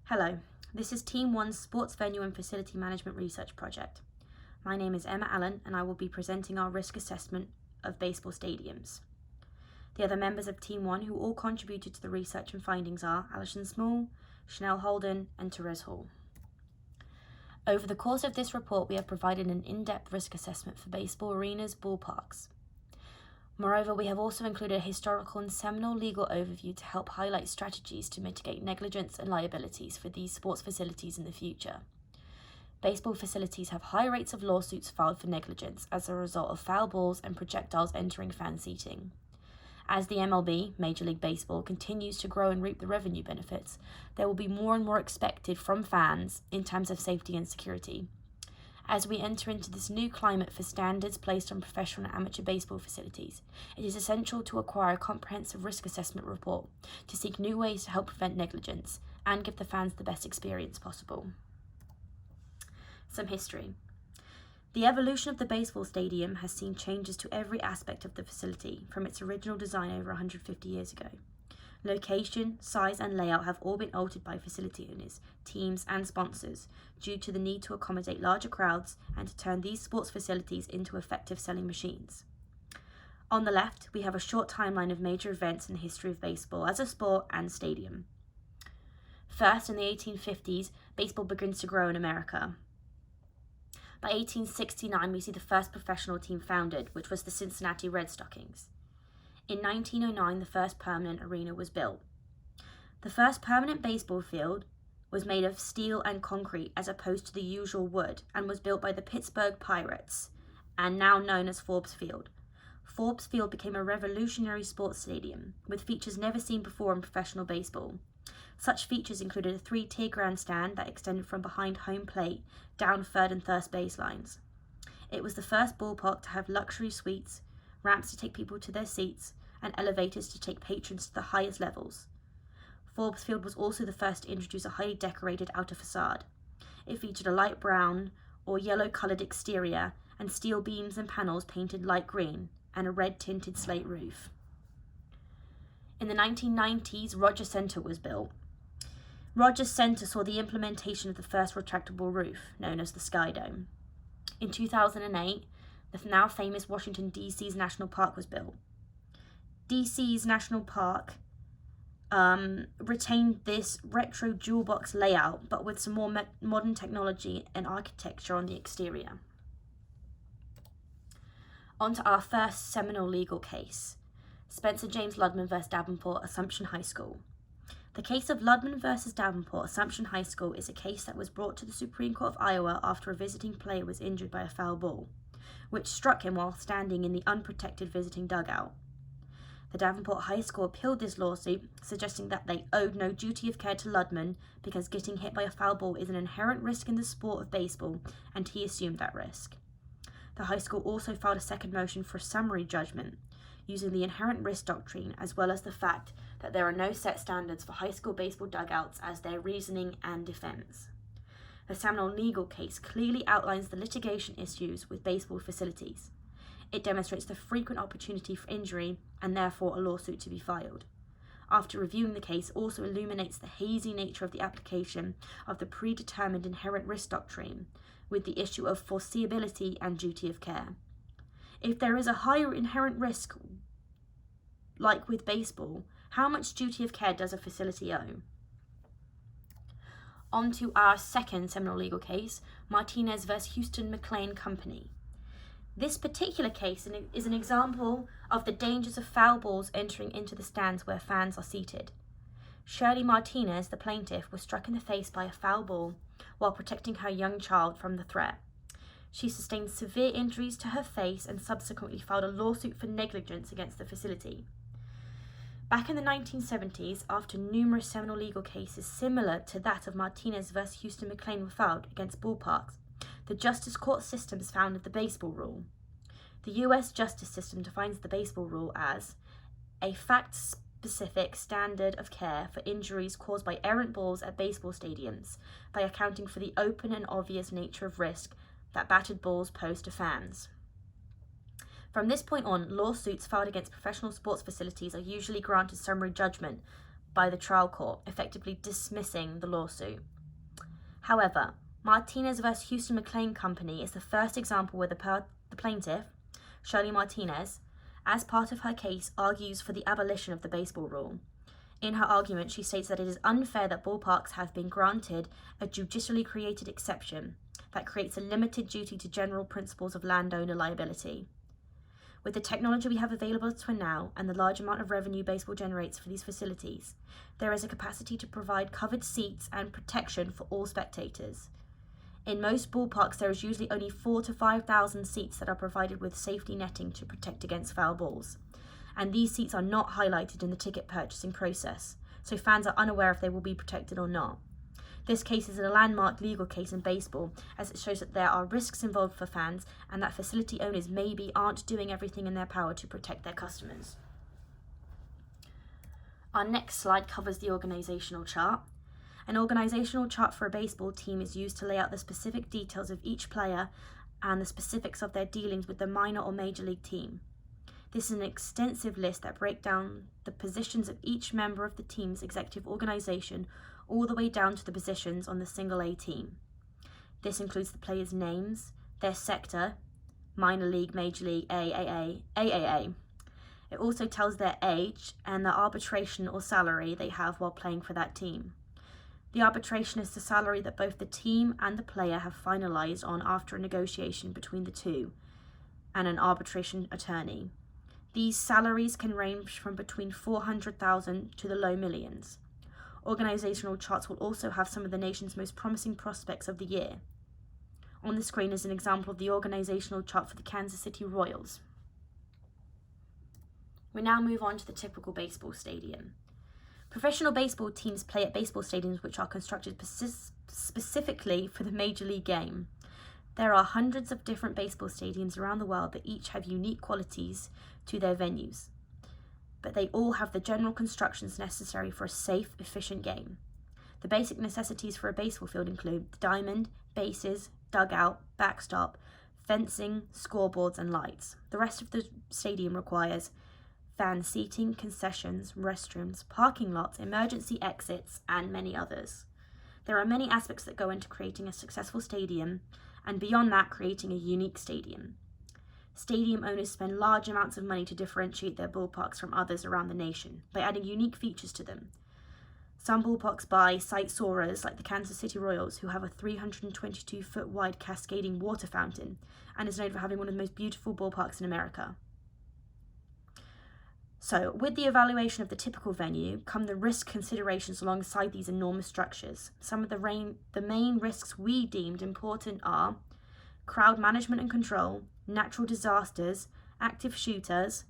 Hello, this is Team 1's Sports Venue and Facility Management Research Project. My name is Emma Allen and I will be presenting our risk assessment of baseball stadiums. The other members of Team 1 who all contributed to the research and findings are Alison Small, Chanel Holden and Therese Hall. Over the course of this report, we have provided an in-depth risk assessment for baseball arenas, ballparks. Moreover, we have also included a historical and seminal legal overview to help highlight strategies to mitigate negligence and liabilities for these sports facilities in the future. Baseball facilities have high rates of lawsuits filed for negligence as a result of foul balls and projectiles entering fan seating. As the MLB, Major League Baseball, continues to grow and reap the revenue benefits, there will be more and more expected from fans in terms of safety and security. As we enter into this new climate for standards placed on professional and amateur baseball facilities, it is essential to acquire a comprehensive risk assessment report to seek new ways to help prevent negligence and give the fans the best experience possible. Some history. The evolution of the baseball stadium has seen changes to every aspect of the facility from its original design over 150 years ago. Location, size and layout have all been altered by facility owners, teams and sponsors due to the need to accommodate larger crowds and to turn these sports facilities into effective selling machines. On the left, we have a short timeline of major events in the history of baseball as a sport and stadium. First, in the 1850s, baseball begins to grow in America. By 1869, we see the first professional team founded, which was the Cincinnati Red Stockings. In 1909, the first permanent arena was built. The first permanent baseball field was made of steel and concrete as opposed to the usual wood and was built by the Pittsburgh Pirates and now known as Forbes Field. Forbes Field became a revolutionary sports stadium with features never seen before in professional baseball. Such features included a 3-tier grandstand that extended from behind home plate down third and first baselines. It was the first ballpark to have luxury suites, ramps to take people to their seats, and elevators to take patrons to the highest levels. Forbes Field was also the first to introduce a highly decorated outer facade. It featured a light brown or yellow-coloured exterior and steel beams and panels painted light green, and a red-tinted slate roof. In the 1990s, Rogers Center was built. Rogers Center saw the implementation of the first retractable roof, known as the Sky Dome. In 2008, the now famous Washington, D.C.'s National Park was built. D.C.'s National Park retained this retro jewel box layout, but with some more modern technology and architecture on the exterior. On to our first seminal legal case, Spencer James Ludman v. Davenport, Assumption High School. The case of Ludman v. Davenport, Assumption High School is a case that was brought to the Supreme Court of Iowa after a visiting player was injured by a foul ball, which struck him while standing in the unprotected visiting dugout. The Davenport High School appealed this lawsuit, suggesting that they owed no duty of care to Ludman because getting hit by a foul ball is an inherent risk in the sport of baseball, and he assumed that risk. The high school also filed a second motion for a summary judgment, using the inherent risk doctrine as well as the fact that there are no set standards for high school baseball dugouts as their reasoning and defense. The seminal legal case clearly outlines the litigation issues with baseball facilities. It demonstrates the frequent opportunity for injury and therefore a lawsuit to be filed. After reviewing the case, also illuminates the hazy nature of the application of the predetermined inherent risk doctrine with the issue of foreseeability and duty of care. If there is a higher inherent risk, like with baseball, how much duty of care does a facility owe? On to our second seminal legal case, Martinez v. Houston McLean Company. This particular case is an example of the dangers of foul balls entering into the stands where fans are seated. Shirley Martinez, the plaintiff, was struck in the face by a foul ball while protecting her young child from the threat. She sustained severe injuries to her face and subsequently filed a lawsuit for negligence against the facility. Back in the 1970s, after numerous seminal legal cases similar to that of Martinez v. Houston McLean were filed against ballparks, the justice court systems founded the baseball rule. The U.S. justice system defines the baseball rule as a fact-specific standard of care for injuries caused by errant balls at baseball stadiums by accounting for the open and obvious nature of risk that batted balls pose to fans. From this point on, lawsuits filed against professional sports facilities are usually granted summary judgment by the trial court, effectively dismissing the lawsuit. However, Martinez vs. Houston McLean Company is the first example where the plaintiff, Shirley Martinez, as part of her case, argues for the abolition of the baseball rule. In her argument, she states that it is unfair that ballparks have been granted a judicially created exception that creates a limited duty to general principles of landowner liability. With the technology we have available to now and the large amount of revenue baseball generates for these facilities, there is a capacity to provide covered seats and protection for all spectators. In most ballparks, there is usually only 4,000 to 5,000 seats that are provided with safety netting to protect against foul balls, and these seats are not highlighted in the ticket purchasing process, so fans are unaware if they will be protected or not. This case is a landmark legal case in baseball, as it shows that there are risks involved for fans and that facility owners maybe aren't doing everything in their power to protect their customers. Our next slide covers the organisational chart. An organisational chart for a baseball team is used to lay out the specific details of each player and the specifics of their dealings with the minor or major league team. This is an extensive list that breaks down the positions of each member of the team's executive organisation all the way down to the positions on the single A team. This includes the players' names, their sector, minor league, major league, AAA. It also tells their age and the arbitration or salary they have while playing for that team. The arbitration is the salary that both the team and the player have finalised on after a negotiation between the two and an arbitration attorney. These salaries can range from between $400,000 to the low millions. Organisational charts will also have some of the nation's most promising prospects of the year. On the screen is an example of the organisational chart for the Kansas City Royals. We now move on to the typical baseball stadium. Professional baseball teams play at baseball stadiums which are constructed specifically for the Major League game. There are hundreds of different baseball stadiums around the world that each have unique qualities to their venues, but they all have the general constructions necessary for a safe, efficient game. The basic necessities for a baseball field include the diamond, bases, dugout, backstop, fencing, scoreboards, and lights. The rest of the stadium requires fan seating, concessions, restrooms, parking lots, emergency exits, and many others. There are many aspects that go into creating a successful stadium, and beyond that, creating a unique stadium. Stadium owners spend large amounts of money to differentiate their ballparks from others around the nation by adding unique features to them. Some ballparks buy sight soarers like the Kansas City Royals, who have a 322-foot wide cascading water fountain and is known for having one of the most beautiful ballparks in America. So, with the evaluation of the typical venue come the risk considerations alongside these enormous structures. Some of the main risks we deemed important are crowd management and control, natural disasters, active shooters,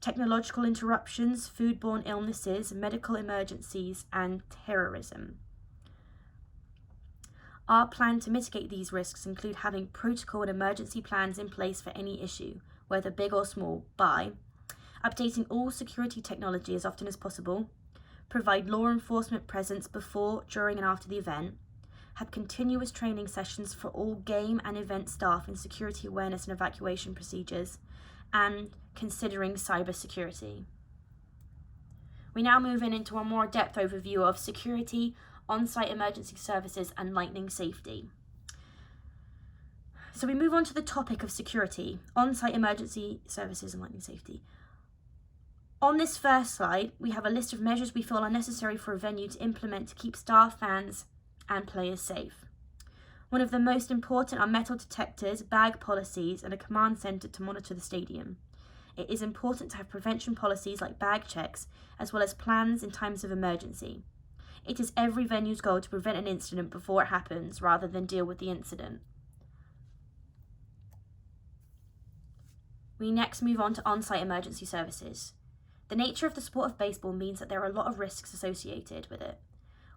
technological interruptions, foodborne illnesses, medical emergencies, and terrorism. Our plan to mitigate these risks include having protocol and emergency plans in place for any issue, whether big or small, by updating all security technology as often as possible, provide law enforcement presence before, during, and after the event, have continuous training sessions for all game and event staff in security awareness and evacuation procedures, and considering cybersecurity. We now move into a more depth overview of security, on-site emergency services, and lightning safety. So we move on to the topic of security, on-site emergency services, and lightning safety. On this first slide, we have a list of measures we feel are necessary for a venue to implement to keep staff, fans, and players safe. One of the most important are metal detectors, bag policies, and a command center to monitor the stadium. It is important to have prevention policies like bag checks, as well as plans in times of emergency. It is every venue's goal to prevent an incident before it happens, rather than deal with the incident. We next move on to on-site emergency services. The nature of the sport of baseball means that there are a lot of risks associated with it.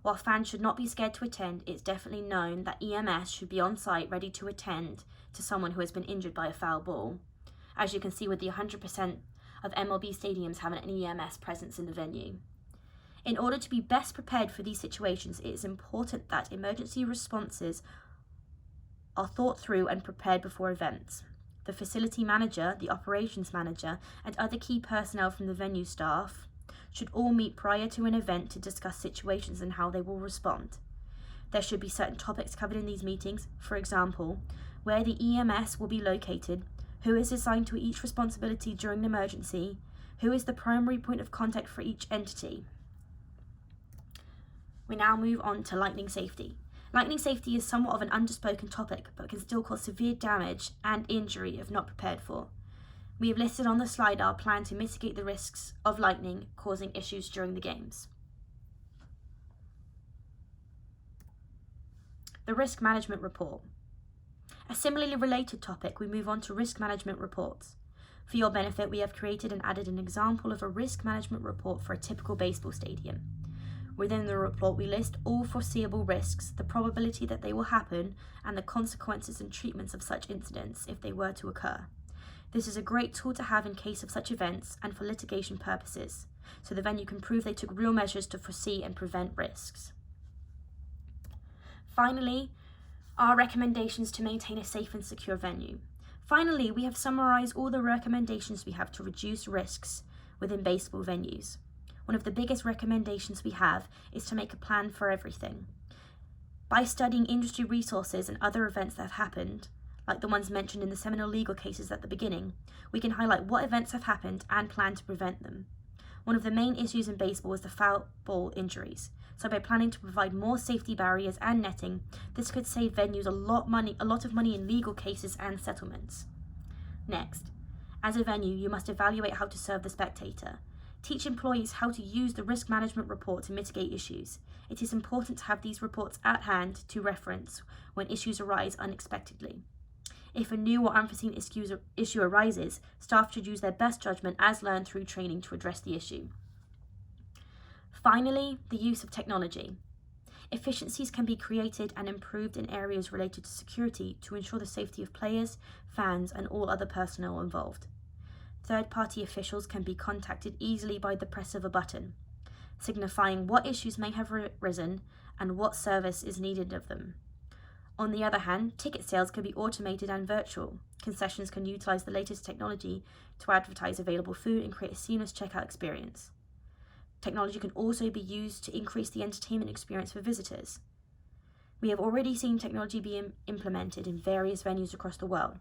While fans should not be scared to attend, it's definitely known that EMS should be on site ready to attend to someone who has been injured by a foul ball. As you can see with the 100% of MLB stadiums having an EMS presence in the venue. In order to be best prepared for these situations, it is important that emergency responses are thought through and prepared before events. The facility manager, the operations manager, and other key personnel from the venue staff should all meet prior to an event to discuss situations and how they will respond. There should be certain topics covered in these meetings, for example, where the EMS will be located, who is assigned to each responsibility during an emergency, who is the primary point of contact for each entity. We now move on to lightning safety. Lightning safety is somewhat of an underspoken topic, but can still cause severe damage and injury if not prepared for. We have listed on the slide our plan to mitigate the risks of lightning causing issues during the games. The risk management report. A similarly related topic, we move on to risk management reports. For your benefit, we have created and added an example of a risk management report for a typical baseball stadium. Within the report, we list all foreseeable risks, the probability that they will happen, and the consequences and treatments of such incidents if they were to occur. This is a great tool to have in case of such events and for litigation purposes, so the venue can prove they took real measures to foresee and prevent risks. Finally, our recommendations to maintain a safe and secure venue. Finally, we have summarized all the recommendations we have to reduce risks within baseball venues. One of the biggest recommendations we have is to make a plan for everything. By studying industry resources and other events that have happened, like the ones mentioned in the seminal legal cases at the beginning, we can highlight what events have happened and plan to prevent them. One of the main issues in baseball is the foul ball injuries. So by planning to provide more safety barriers and netting, this could save venues a lot of money in legal cases and settlements. Next, as a venue, you must evaluate how to serve the spectator. Teach employees how to use the risk management report to mitigate issues. It is important to have these reports at hand to reference when issues arise unexpectedly. If a new or unforeseen issue arises, staff should use their best judgment as learned through training to address the issue. Finally, the use of technology. Efficiencies can be created and improved in areas related to security to ensure the safety of players, fans, and all other personnel involved. Third-party officials can be contacted easily by the press of a button, signifying what issues may have arisen and what service is needed of them. On the other hand, ticket sales can be automated and virtual. Concessions can utilize the latest technology to advertise available food and create a seamless checkout experience. Technology can also be used to increase the entertainment experience for visitors. We have already seen technology being implemented in various venues across the world,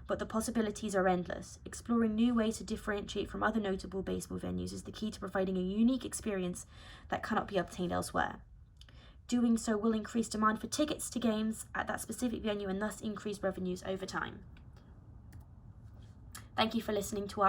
but the possibilities are endless. Exploring new ways to differentiate from other notable baseball venues is the key to providing a unique experience that cannot be obtained elsewhere. Doing so will increase demand for tickets to games at that specific venue and thus increase revenues over time. Thank you for listening to our